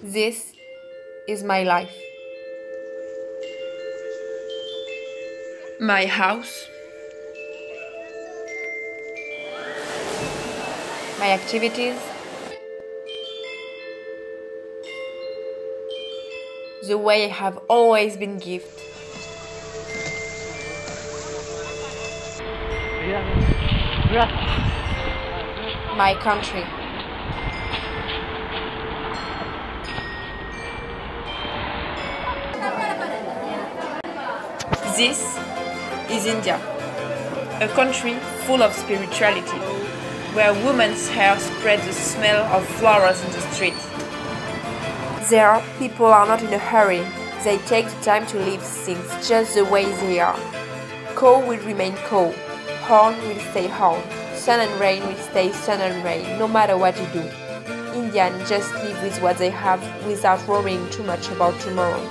This is my life. My house. My activities. The way I have always been gifted. My country. This is India, a country full of spirituality, where women's hair spreads the smell of flowers in the street. There, people are not in a hurry. They take the time to live things just the way they are. Cow will remain cow. Horn will stay horn. Sun and rain will stay sun and rain, no matter what you do. Indians just live with what they have without worrying too much about tomorrow.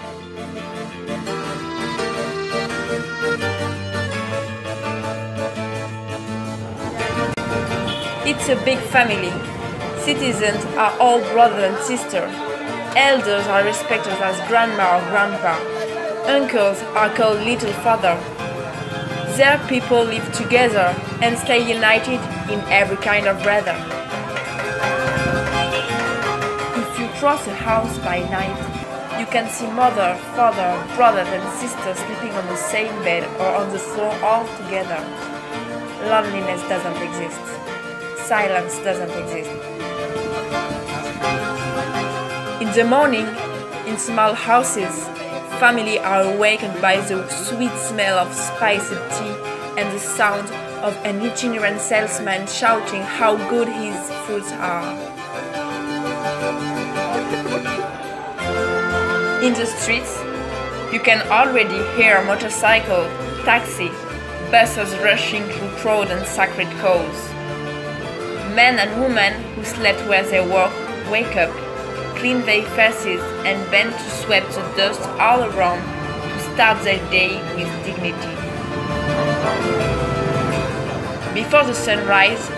It's a big family. Citizens are all brothers and sisters. Elders are respected as grandma or grandpa. Uncles are called little father. There people live together and stay united in every kind of weather. If you cross a house by night, you can see mother, father, brothers and sisters sleeping on the same bed or on the floor all together. Loneliness doesn't exist. Silence doesn't exist. In the morning, in small houses, families are awakened by the sweet smell of spicy tea and the sound of an itinerant salesman shouting how good his foods are. In the streets, you can already hear motorcycle, taxi, buses rushing through crowd and sacred calls. Men and women who slept where they work wake up, clean their faces and bend to sweep the dust all around to start their day with dignity. Before the sunrise,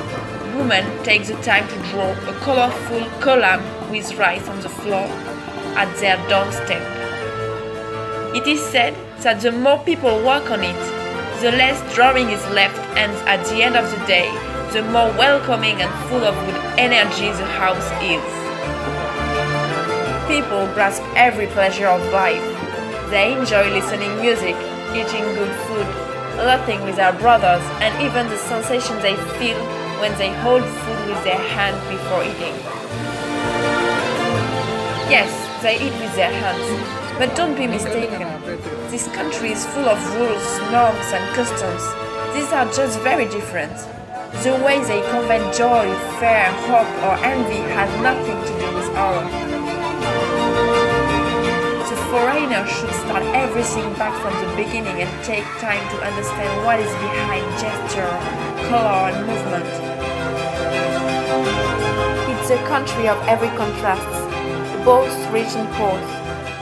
women take the time to draw a colorful column with rice on the floor at their doorstep. It is said that the more people work on it, the less drawing is left, and at the end of the day, the more welcoming and full of good energy the house is. People grasp every pleasure of life. They enjoy listening music, eating good food, laughing with their brothers, and even the sensation they feel when they hold food with their hand before eating. Yes, they eat with their hands, but don't be mistaken. This country is full of rules, norms and customs. These are just very different. The way they convey joy, fear, hope or envy has nothing to do with ours. The foreigner should start everything back from the beginning and take time to understand what is behind gesture, color and movement. It's a country of every contrast, both rich and poor,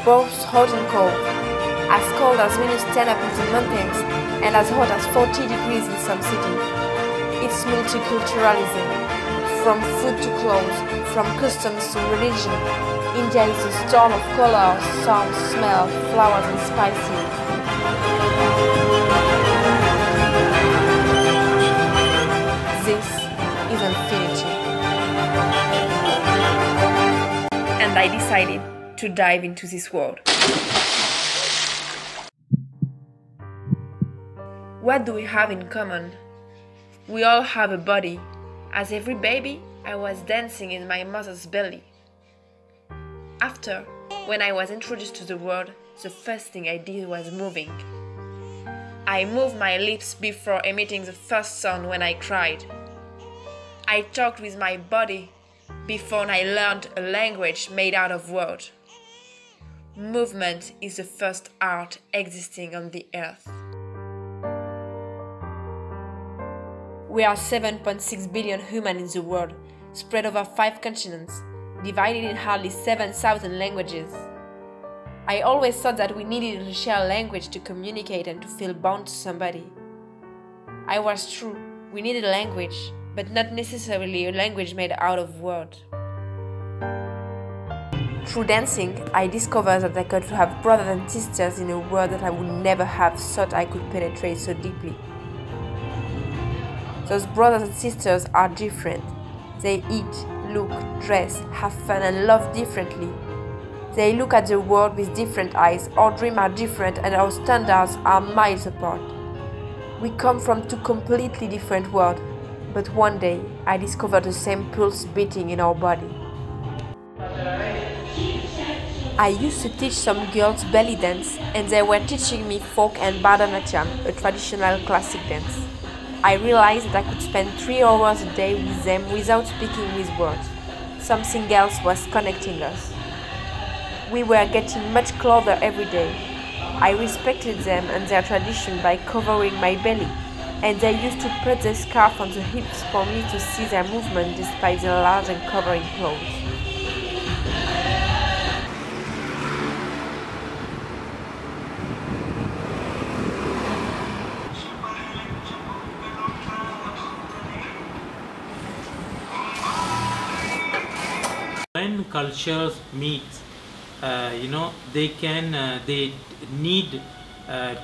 both hot and cold as -10 up in the mountains and as hot as 40 degrees in some cities. It's multiculturalism, from food to clothes, from customs to religion. India is a storm of colors, sounds, smells, flowers and spices. This is infinity. And I decided to dive into this world. What do we have in common? We all have a body. As every baby, I was dancing in my mother's belly. After, when I was introduced to the world, the first thing I did was moving. I moved my lips before emitting the first sound when I cried. I talked with my body before I learned a language made out of words. Movement is the first art existing on the earth. We are 7.6 billion humans in the world, spread over 5 continents, divided in hardly 7,000 languages. I always thought that we needed to share a language to communicate and to feel bound to somebody. I was true, we needed a language, but not necessarily a language made out of words. Through dancing, I discovered that I could have brothers and sisters in a world that I would never have thought I could penetrate so deeply. Those brothers and sisters are different. They eat, look, dress, have fun and love differently. They look at the world with different eyes, our dreams are different and our standards are miles apart. We come from two completely different worlds, but one day I discovered the same pulse beating in our body. I used to teach some girls belly dance and they were teaching me folk and Bharatanatyam, a traditional classic dance. I realized that I could spend 3 hours a day with them without speaking with words. Something else was connecting us. We were getting much closer every day. I respected them and their tradition by covering my belly, and they used to put their scarf on the hips for me to see their movement despite their large and covering clothes. When cultures meet, they need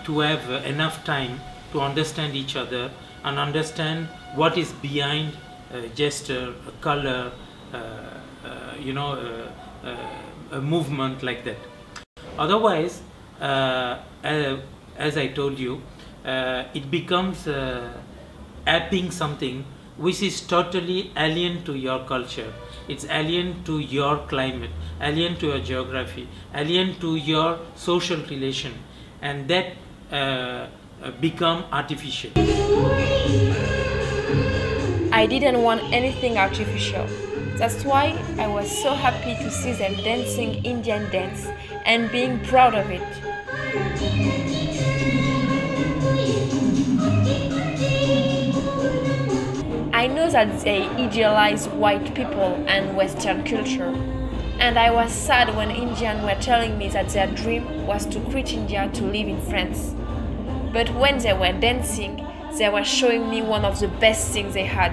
to have enough time to understand each other and understand what is behind gesture, color, a movement like that. Otherwise, as I told you, it becomes apping something which is totally alien to your culture. It's alien to your climate, alien to your geography, alien to your social relation, and that become artificial. I didn't want anything artificial. That's why I was so happy to see them dancing Indian dance and being proud of it. I know that they idealize white people and Western culture, and I was sad when Indians were telling me that their dream was to quit India to live in France. But when they were dancing, they were showing me one of the best things they had.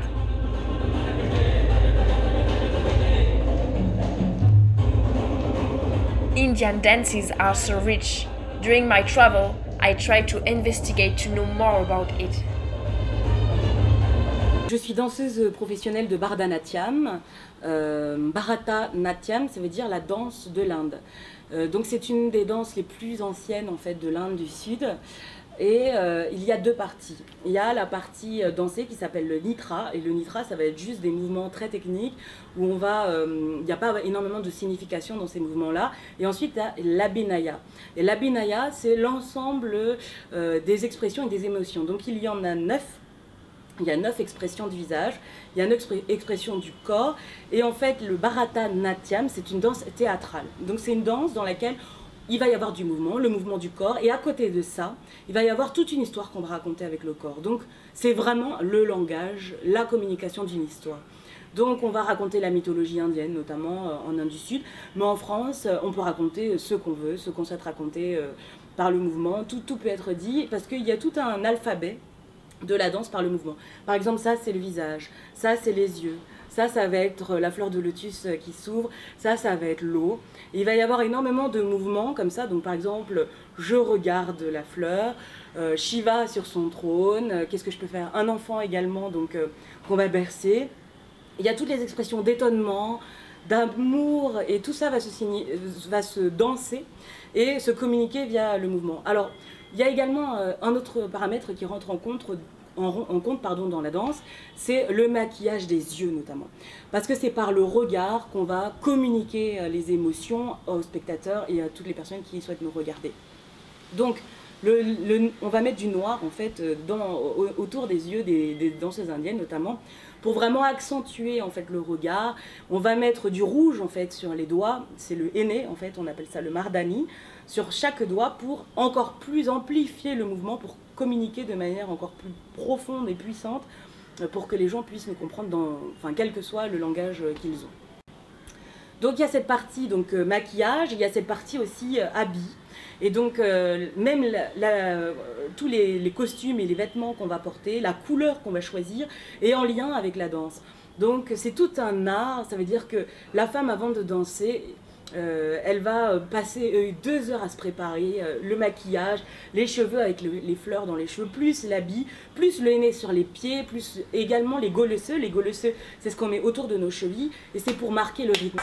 Indian dances are so rich. During my travel, I tried to investigate to know more about it. Je suis danseuse professionnelle de Bharatanatyam. Bharatanatyam, ça veut dire la danse de l'Inde. Donc c'est une des danses les plus anciennes en fait de l'Inde du Sud. Et il y a deux parties. Il y a la partie dansée qui s'appelle le nitra. Et le nitra, ça va être juste des mouvements très techniques où on va, il n'y a pas énormément de signification dans ces mouvements-là. Et ensuite, il y a l'abhinaya. Et l'abhinaya, c'est l'ensemble des expressions et des émotions. Donc il y en a 9. Il y a 9 expressions du visage, il y a 9 expressions du corps, et en fait le Bharatanatyam, c'est une danse théâtrale. Donc c'est une danse dans laquelle il va y avoir du mouvement, le mouvement du corps, et à côté de ça, il va y avoir toute une histoire qu'on va raconter avec le corps. Donc c'est vraiment le langage, la communication d'une histoire. Donc on va raconter la mythologie indienne, notamment en Inde du Sud, mais en France, on peut raconter ce qu'on veut, ce qu'on souhaite raconter par le mouvement, tout peut être dit, parce qu'il y a tout un alphabet de la danse par le mouvement. Par exemple, ça c'est le visage, ça c'est les yeux, ça va être la fleur de lotus qui s'ouvre, ça va être l'eau. Il va y avoir énormément de mouvements comme ça, donc par exemple, je regarde la fleur, Shiva sur son trône, qu'est-ce que je peux faire? Un enfant également, donc qu'on va bercer. Il y a toutes les expressions d'étonnement, d'amour, et tout ça va se danser et se communiquer via le mouvement. Alors, il y a également un autre paramètre qui rentre en compte dans la danse, c'est le maquillage des yeux notamment. Parce que c'est par le regard qu'on va communiquer les émotions aux spectateurs et à toutes les personnes qui souhaitent nous regarder. Donc, on va mettre du noir en fait autour des yeux des danseuses indiennes notamment, pour vraiment accentuer en fait le regard. On va mettre du rouge en fait sur les doigts, c'est le henné en fait, on appelle ça le mardani, sur chaque doigt pour encore plus amplifier le mouvement, pour communiquer de manière encore plus profonde et puissante, pour que les gens puissent nous comprendre, quel que soit le langage qu'ils ont. Donc il y a cette partie donc, maquillage, il y a cette partie aussi habits. Et donc même tous les costumes et les vêtements qu'on va porter, la couleur qu'on va choisir est en lien avec la danse. Donc c'est tout un art, ça veut dire que la femme avant de danser, Elle va passer 2 heures à se préparer, le maquillage, les cheveux avec les fleurs dans les cheveux, plus l'habit, plus le henné sur les pieds, plus également les golesseux. Les golesseux, c'est ce qu'on met autour de nos chevilles et c'est pour marquer le rythme.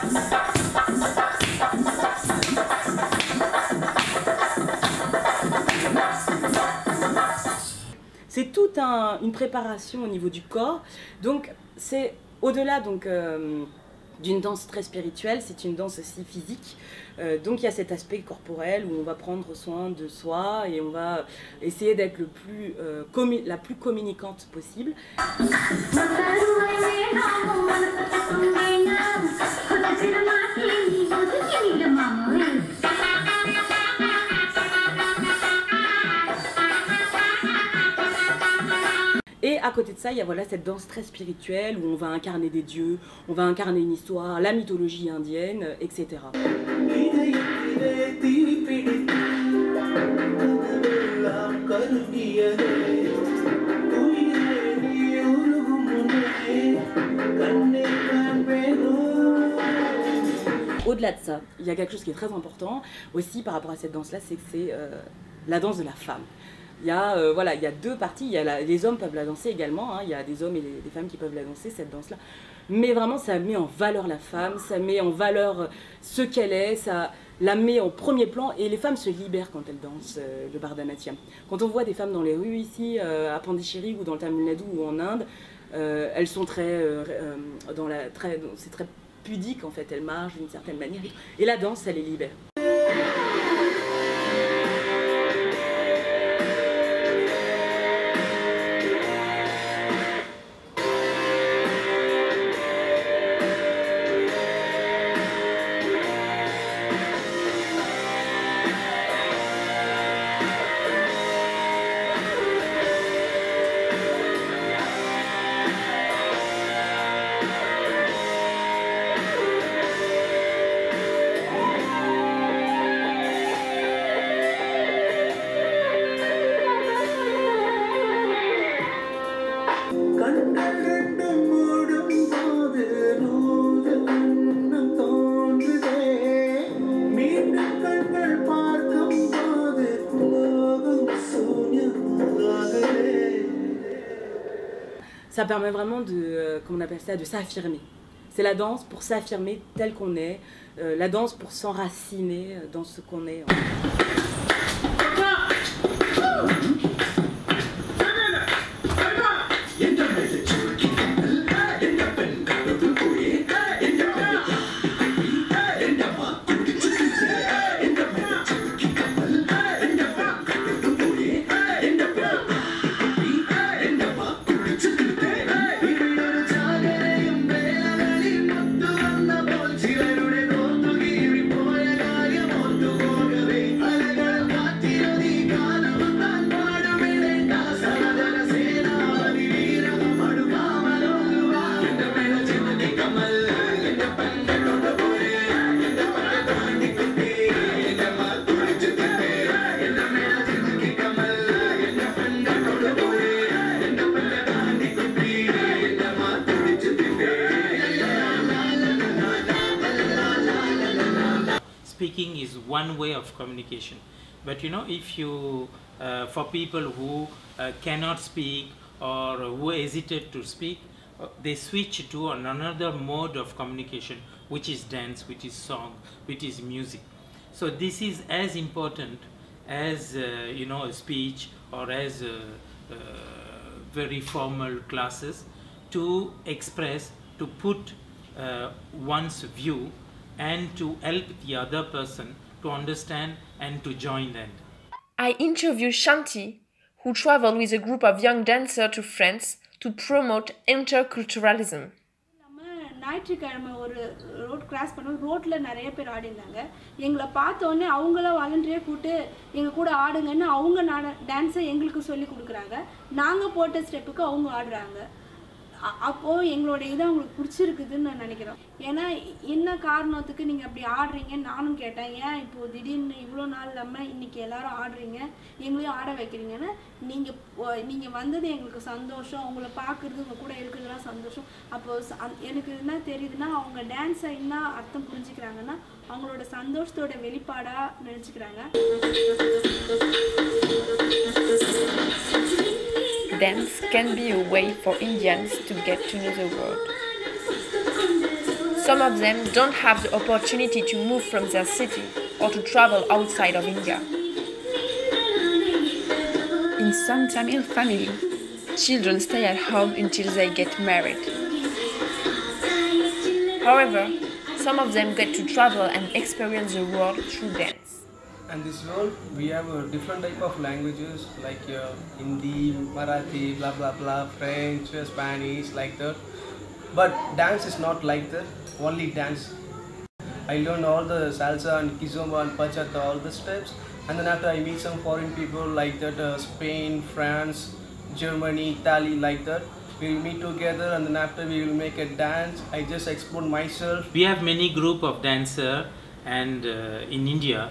C'est toute une préparation au niveau du corps, donc c'est au-delà d'une danse très spirituelle, c'est une danse aussi physique. Donc il y a cet aspect corporel où on va prendre soin de soi et on va essayer d'être la plus communicante possible. Et à côté de ça, il y a cette danse très spirituelle où on va incarner des dieux, on va incarner une histoire, la mythologie indienne, etc. Au-delà de ça, il y a quelque chose qui est très important aussi par rapport à cette danse-là, c'est que c'est la danse de la femme. Il y a 2 parties, les hommes peuvent la danser également, hein, il y a des hommes et des femmes qui peuvent la danser, cette danse-là. Mais vraiment, ça met en valeur la femme, ça met en valeur ce qu'elle est, ça la met en premier plan et les femmes se libèrent quand elles dansent le Bharatanatyam. Quand on voit des femmes dans les rues ici, à Pondichéry ou dans le Tamil Nadu ou en Inde, elles sont c'est très pudique en fait, elles marchent d'une certaine manière et la danse, ça les libère. Ça permet vraiment comment on appelle ça, de s'affirmer. C'est la danse pour s'affirmer tel qu'on est, la danse pour s'enraciner dans ce qu'on est. Speaking is one way of communication, but if you for people who cannot speak or who hesitate to speak, they switch to another mode of communication, which is dance, which is song, which is music. So this is as important as a speech or as very formal classes, to express, to put one's view and to help the other person to understand and to join them. I interviewed Shanti, who traveled with a group of young dancers to France to promote interculturalism. ஞாயிற்றுக்கிழமை ஒரு road cross பண்ணோம், ரோட்டில் நிறைய பேர் ஆடினாங்க. எங்களை பார்த்தோன்னே அவங்கள வாலண்டியராக கூப்பிட்டு எங்கள் கூட ஆடுங்கன்னு அவங்க டான்ஸை எங்களுக்கு சொல்லி கொடுக்குறாங்க. நாங்கள் போட்ட ஸ்டெப்புக்கு அவங்க ஆடுறாங்க. அப்போது எங்களோட இது அவங்களுக்கு பிடிச்சிருக்குதுன்னு நான் நினைக்கிறேன். ஏன்னா என்ன காரணத்துக்கு நீங்கள் அப்படி ஆடுறீங்கன்னு நானும் கேட்டேன். ஏன் இப்போது திடீர்னு இவ்வளோ நாள் இல்லாமல் இன்றைக்கி எல்லோரும் ஆடுறீங்க, எங்களையும் ஆட வைக்கிறீங்கன்னு. நீங்கள் வந்தது எங்களுக்கு சந்தோஷம், உங்களை பார்க்குறது உங்கள் கூட இருக்கிறதுலாம் சந்தோஷம். அப்போது எனக்கு என்ன தெரியுதுன்னா, அவங்க டான்ஸை என்ன அர்த்தம் புரிஞ்சுக்கிறாங்கன்னா அவங்களோட சந்தோஷத்தோட வெளிப்பாடாக நினச்சிக்கிறாங்க. Dance can be a way for Indians to get to know the world. Some of them don't have the opportunity to move from their city or to travel outside of India. In some Tamil families, children stay at home until they get married. However, some of them get to travel and experience the world through dance. And this world, we have a different type of languages like Hindi, Marathi, blah blah blah, French, Spanish, like that. But dance is not like that. Only dance. I learned all the salsa and kizomba and bachata, all the steps. And then after I meet some foreign people like that, Spain, France, Germany, Italy, like that. We will meet together and then after we will make a dance. I just explore myself. We have many group of dancers and in India.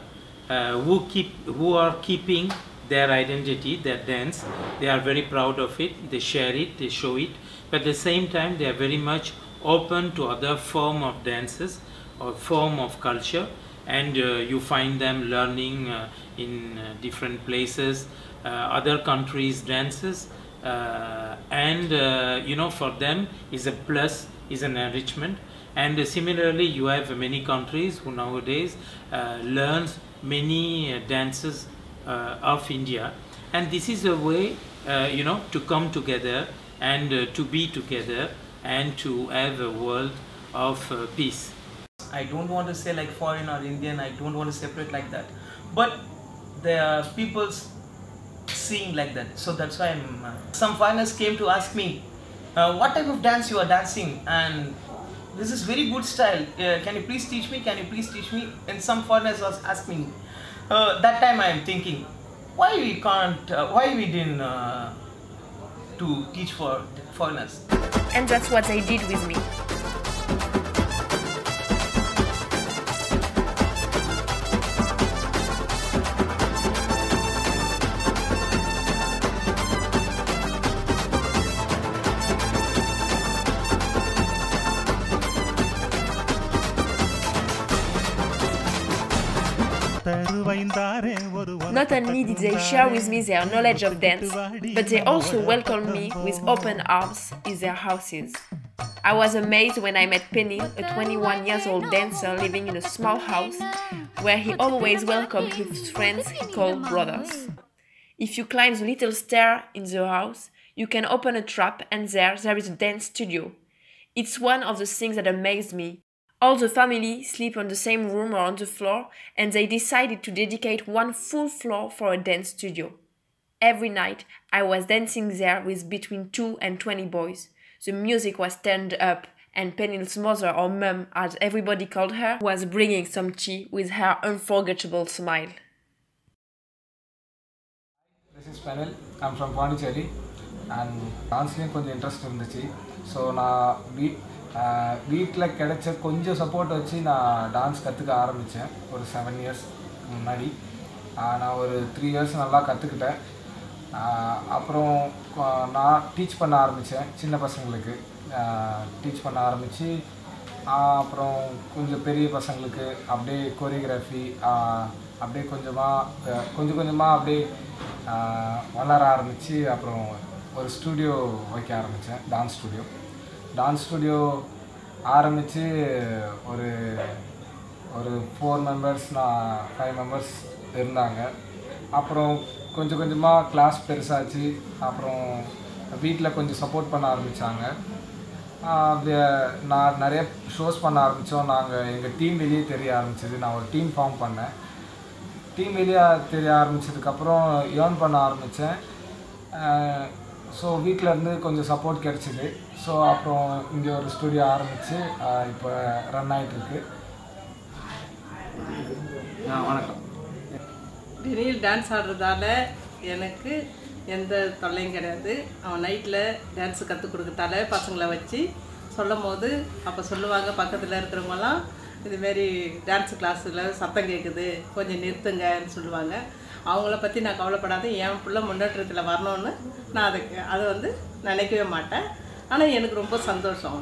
Who are keeping their identity, their dance. They are very proud of it, they share it, they show it, but at the same time they are very much open to other form of dances or form of culture, and you find them learning in different places, other countries' dances, and for them is a plus, is an enrichment. And similarly you have many countries who nowadays learns many dances of India, and this is a way to come together and to be together and to have a world of peace. I don't want to say like foreign or Indian, I don't want to separate like that, but there are people seeing like that, so that's why some foreigners came to ask me what type of dance you are dancing, and this is very good style, can you please teach me, can you please teach me? And some foreigners was asking me. That time I am thinking, why we didn't to teach for foreigners? And that's what they did with me. Not only did they share with me their knowledge of dance, but they also welcomed me with open arms in their houses. I was amazed when I met Penny, a 21-year-old dancer living in a small house, where he always welcomed his friends he called brothers. If you climb the little stair in the house, you can open a trap and there is a dance studio. It's one of the things that amazed me. All the family sleep on the same room or on the floor, and they decided to dedicate one full floor for a dance studio. Every night, I was dancing there with between 2 and 20 boys. The music was turned up, and Penny's mother, or mum as everybody called her, was bringing some tea with her unforgettable smile. This is Penny. I'm from Pondicherry, and dancing was interesting. So I வீட்டில் கிடைச்ச கொஞ்சம் support வச்சு நான் dance கற்றுக்க ஆரம்பித்தேன். ஒரு 7 years முன்னாடி நான் ஒரு 3 years நல்லா கற்றுக்கிட்டேன். அப்புறம் நான் டீச் பண்ண ஆரம்பித்தேன், சின்ன பசங்களுக்கு டீச் பண்ண ஆரம்பித்து அப்புறம் கொஞ்சம் பெரிய பசங்களுக்கு அப்படியே கோரியோகிராஃபி அப்படியே கொஞ்சமாக அப்படியே வளர ஆரம்பித்து அப்புறம் ஒரு ஸ்டூடியோ வைக்க ஆரம்பித்தேன், டான்ஸ் ஸ்டூடியோ ஆரம்பித்து ஒரு 4 members 5 members இருந்தாங்க. அப்புறம் கொஞ்சமாக கிளாஸ் பெருசாச்சு. அப்புறம் வீட்டில் கொஞ்சம் சப்போர்ட் பண்ண ஆரம்பித்தாங்க. நான் நிறைய ஷோஸ் பண்ண ஆரம்பித்தோம். எங்கள் டீம் வெளியே தெரிய ஆரம்பிச்சது. நான் ஒரு டீம் ஃபார்ம் பண்ணேன். டீம் வெளியே தெரிய ஆரம்பித்ததுக்கப்புறம் ஏர்ன் பண்ண ஆரம்பித்தேன். ஸோ வீட்டிலேருந்து கொஞ்சம் சப்போர்ட் கிடச்சிது. ஸோ அப்புறம் இங்கே ஒரு ஸ்டூடியோ ஆரம்பித்து இப்போ ரன் ஆகிட்டுருக்கு. வணக்கம். திடீர் டான்ஸ் ஆடுறதால எனக்கு எந்த தொல்லையும் கிடையாது. அவன் நைட்டில் டான்ஸு கற்றுக் கொடுக்கத்தால பசங்களை வச்சு சொல்லும் போது அப்போ சொல்லுவாங்க பக்கத்தில் இருக்கிறவங்கலாம் இதுமாரி டான்ஸ் கிளாஸில் சத்தம் கேட்குது கொஞ்சம் நிறுத்துங்கன்னு சொல்லுவாங்க. அவங்கள பற்றி நான் கவலைப்படாத என் பிள்ளை முன்னேற்றத்தில் வரணும்னு நான் அதை வந்து நினைக்கவே மாட்டேன். ஆனால் எனக்கு ரொம்ப சந்தோஷம்.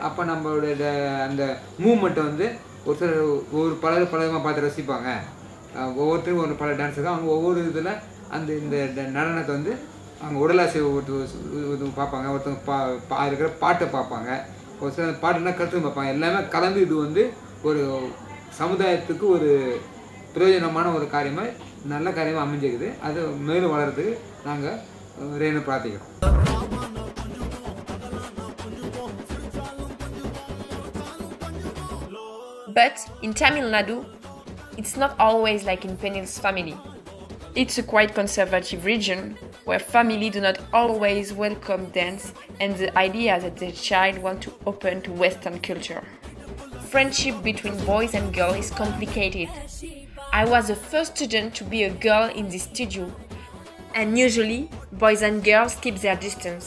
அப்போ நம்மளோட அந்த மூமெண்ட்டை வந்து ஒருத்தர் ஒவ்வொரு பலவிதமாக பார்த்து ரசிப்பாங்க. ஒவ்வொருத்தரும் ஒரு பல டான்ஸ் தான் அவங்க ஒவ்வொரு இதில் அந்த இந்த நடனத்தை வந்து அவங்க உடலாசை ஒருத்தவங்க பார்ப்பாங்க, ஒருத்தவங்க இருக்கிற பாட்டை பார்ப்பாங்க, ஒரு சில பாட்டுனா கருத்து பார்ப்பாங்க. எல்லாமே கலந்து இது வந்து ஒரு சமுதாயத்துக்கு ஒரு பிரயோஜனமான ஒரு காரியமாக நல்ல காரியமாக அமைஞ்சிருக்குது. அது மேலும் வளர்கிறதுக்கு நாங்கள் Renu பிரார்த்திக்கிறோம். But in Tamil Nadu, it's not always like in Penil's family. It's a quite conservative region where family do not always welcome dance and the idea that their child want to open to Western culture. Friendship between boys and girls is complicated. I was the first student to be a girl in this studio, and usually boys and girls keep their distance.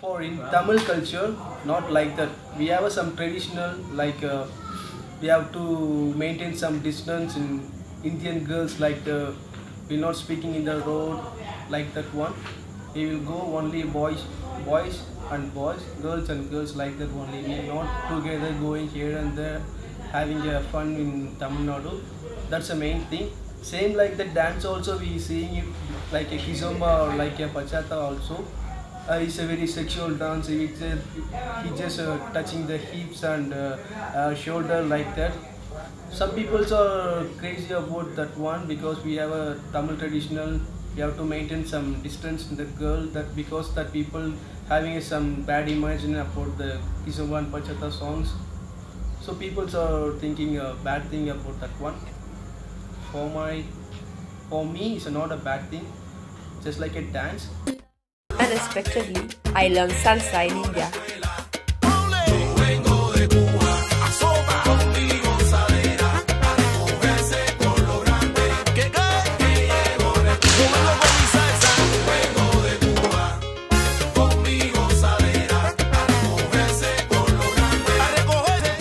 For in Tamil culture, not like that. We have some traditional, like we have to maintain some distance. In Indian girls, like we're not speaking in the road, like that one. We will go only boys and boys, girls and girls, like that only. We are not together going here and there, having a fun in Tamil Nadu. That's the main thing. Same like the dance also, we seeing it like a kizomba or like a bachata also. It's a very sexual dance. He just touching the hips and shoulder like that. Some people are crazy about that one because we have a Tamil traditional. We have to maintain some distance in the girl, that because that people having some bad imagine about the kizomba and bachata songs. So people are thinking a bad thing about that one. For me, it's not a bad thing. Just like a dance. Unexpectedly, I learned salsa in India.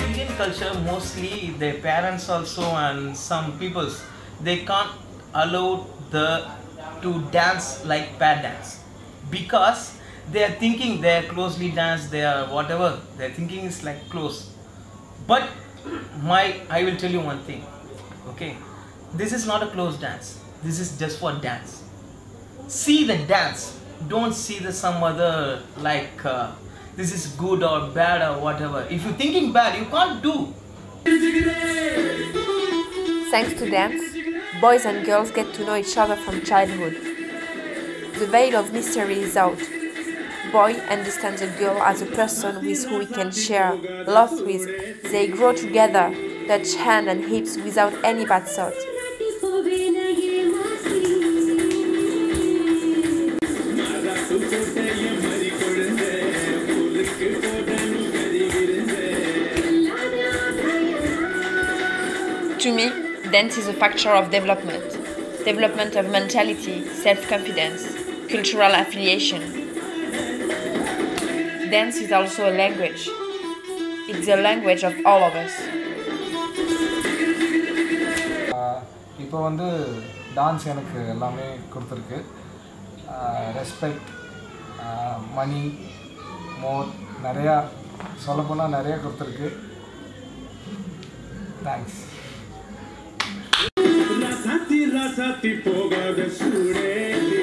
Indian culture, mostly their parents also and some peoples, they can't allow to dance like pad dance. Because they are thinking they are closely dance, they are whatever they are thinking is like close. But I will tell you one thing, okay? This is not a close dance. This is just for dance. See the dance. Don't see the some other like this is good or bad or whatever. If you're thinking bad, you can't do. Thanks to dance, boys and girls get to know each other from childhood. The veil of mystery is out. Boy understands a girl as a person with who he can share love with. They grow together, touch hand and hips without any bad thought. To me, dance is a factor of development of mentality, self-confidence, cultural affiliation. Dance is also a language. It's the language of all of us. இப்போ வந்து dance எனக்கு எல்லாமே கொடுத்துருக்கு. Respect, மணி, மோர், நிறையா சொல்லப்போனால் நிறையா கொடுத்துருக்கு. Thanks. Rasati poga de sure